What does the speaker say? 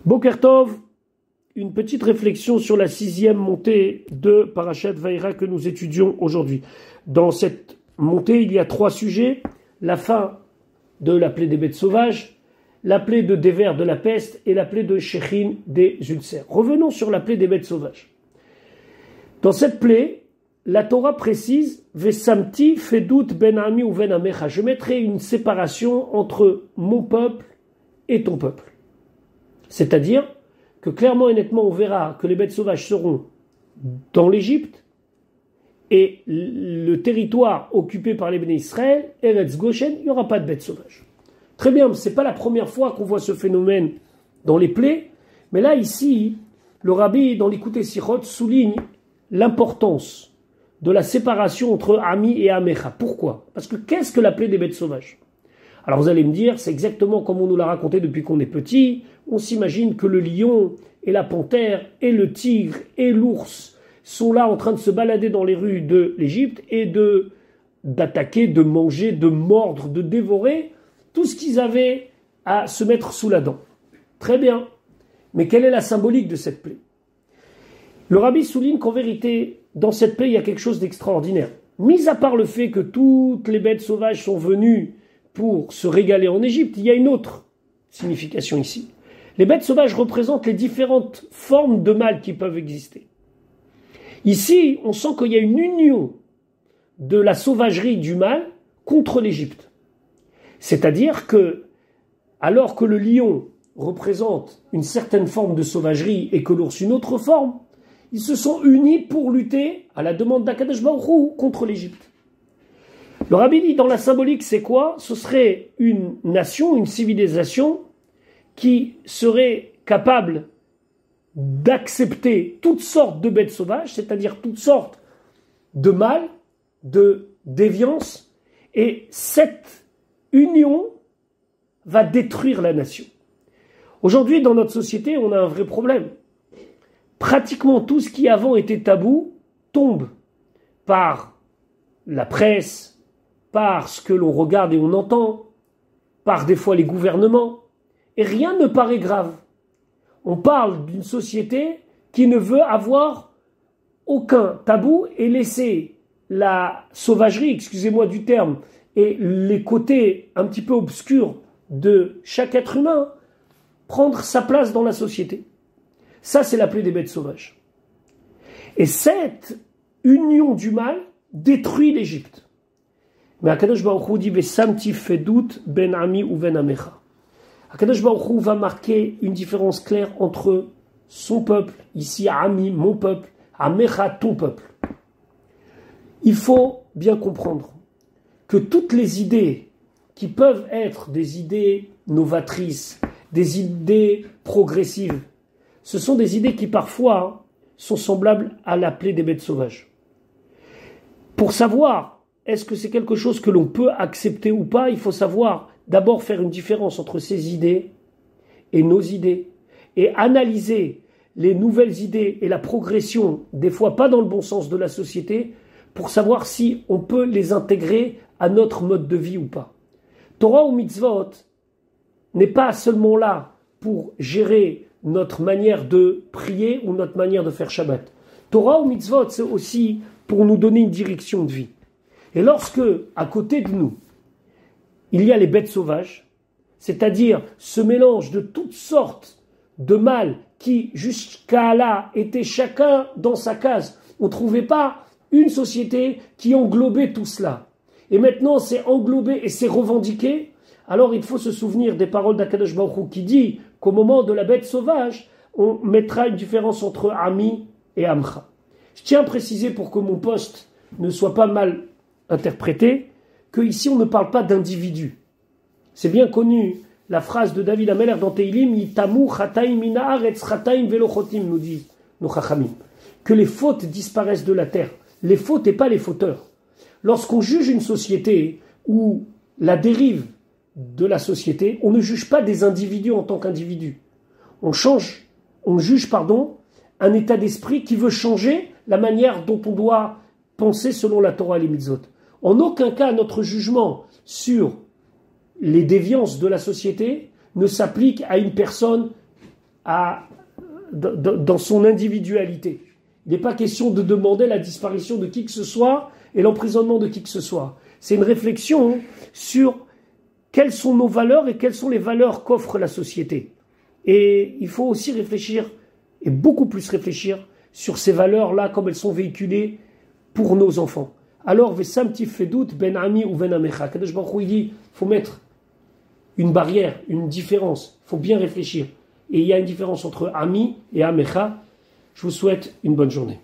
Boker Tov, une petite réflexion sur la 6e montée de Parashat Vaïra que nous étudions aujourd'hui. Dans cette montée, il y a 3 sujets. La fin de la plaie des bêtes sauvages, la plaie de dévers de la peste et la plaie de Shechin des ulcères. Revenons sur la plaie des bêtes sauvages. Dans cette plaie, la Torah précise « Vesamti fedut ben ami ou ben amecha » je mettrai une séparation entre mon peuple et ton peuple. C'est-à-dire que clairement et nettement on verra que les bêtes sauvages seront dans l'Égypte et le territoire occupé par les Béné Israël, Eretz Goshen, il n'y aura pas de bêtes sauvages. Très bien, ce n'est pas la première fois qu'on voit ce phénomène dans les plaies, mais là ici, le rabbi dans l'Écoute Sichot souligne l'importance de la séparation entre Ami et Amecha. Pourquoi? Parce que qu'est-ce que la plaie des bêtes sauvages? Alors vous allez me dire, c'est exactement comme on nous l'a raconté depuis qu'on est petit. On s'imagine que le lion et la panthère et le tigre et l'ours sont là en train de se balader dans les rues de l'Égypte et d'attaquer, de manger, de mordre, de dévorer tout ce qu'ils avaient à se mettre sous la dent. Très bien. Mais quelle est la symbolique de cette plaie? Le rabbi souligne qu'en vérité, dans cette plaie, il y a quelque chose d'extraordinaire. Mis à part le fait que toutes les bêtes sauvages sont venues pour se régaler en Égypte, il y a une autre signification ici. Les bêtes sauvages représentent les différentes formes de mal qui peuvent exister. Ici, on sent qu'il y a une union de la sauvagerie du mal contre l'Égypte. C'est-à-dire que, alors que le lion représente une certaine forme de sauvagerie et que l'ours une autre forme, ils se sont unis pour lutter, à la demande d'Akadosh Baruch Hu, contre l'Égypte. Le rabbi dit dans la symbolique, c'est quoi? Ce serait une nation, une civilisation qui serait capable d'accepter toutes sortes de bêtes sauvages, c'est-à-dire toutes sortes de mal, de déviance, et cette union va détruire la nation. Aujourd'hui, dans notre société, on a un vrai problème. Pratiquement tout ce qui avant était tabou tombe par la presse, par ce que l'on regarde et on entend, par des fois les gouvernements, et rien ne paraît grave. On parle d'une société qui ne veut avoir aucun tabou et laisser la sauvagerie, excusez-moi du terme, et les côtés un petit peu obscurs de chaque être humain prendre sa place dans la société. Ça, c'est la plaie des bêtes sauvages. Et cette union du mal détruit l'Égypte. Mais Akadosh Baruch Hu dit Vesamti fedut ben ami ou ben amecha. Akadosh Baruch Hu va marquer une différence claire entre son peuple, ici Ami, mon peuple, Amecha, ton peuple. Il faut bien comprendre que toutes les idées qui peuvent être des idées novatrices, des idées progressives, ce sont des idées qui parfois sont semblables à la plaie des bêtes sauvages. Pour savoir est-ce que c'est quelque chose que l'on peut accepter ou pas, il faut savoir d'abord faire une différence entre ces idées et nos idées et analyser les nouvelles idées et la progression, des fois pas dans le bon sens de la société, pour savoir si on peut les intégrer à notre mode de vie ou pas. Torah ou mitzvot n'est pas seulement là pour gérer notre manière de prier ou notre manière de faire Shabbat. Torah ou mitzvot, c'est aussi pour nous donner une direction de vie. Et lorsque, à côté de nous, il y a les bêtes sauvages, c'est-à-dire ce mélange de toutes sortes de mal qui, jusqu'à là, étaient chacun dans sa case. On ne trouvait pas une société qui englobait tout cela. Et maintenant, c'est englobé et c'est revendiqué. Alors, il faut se souvenir des paroles d'Akadosh Baruch Hu qui dit qu'au moment de la bête sauvage, on mettra une différence entre Ami et Amcha. Je tiens à préciser pour que mon poste ne soit pas mal interprété, qu'ici on ne parle pas d'individus. C'est bien connu, la phrase de David Ameller dans Teilim, Yitamu chataim mina haaretz chataim velo chotim, nous disent nos chachamim, que les fautes disparaissent de la terre. Les fautes et pas les fauteurs. Lorsqu'on juge une société ou la dérive de la société, on ne juge pas des individus en tant qu'individus. On juge un état d'esprit qui veut changer la manière dont on doit penser selon la Torah et les mitzvot. En aucun cas, notre jugement sur les déviances de la société ne s'applique à une personne dans son individualité. Il n'est pas question de demander la disparition de qui que ce soit et l'emprisonnement de qui que ce soit. C'est une réflexion sur quelles sont nos valeurs et quelles sont les valeurs qu'offre la société. Et il faut aussi réfléchir, et beaucoup plus réfléchir, sur ces valeurs-là, comme elles sont véhiculées pour nos enfants. Alors, Vesamti Fedout, Ben Ami ou Ben Amecha. Kadosh Baruch Hu, il dit, il faut mettre une barrière, une différence. Il faut bien réfléchir. Et il y a une différence entre Ami et Amecha. Je vous souhaite une bonne journée.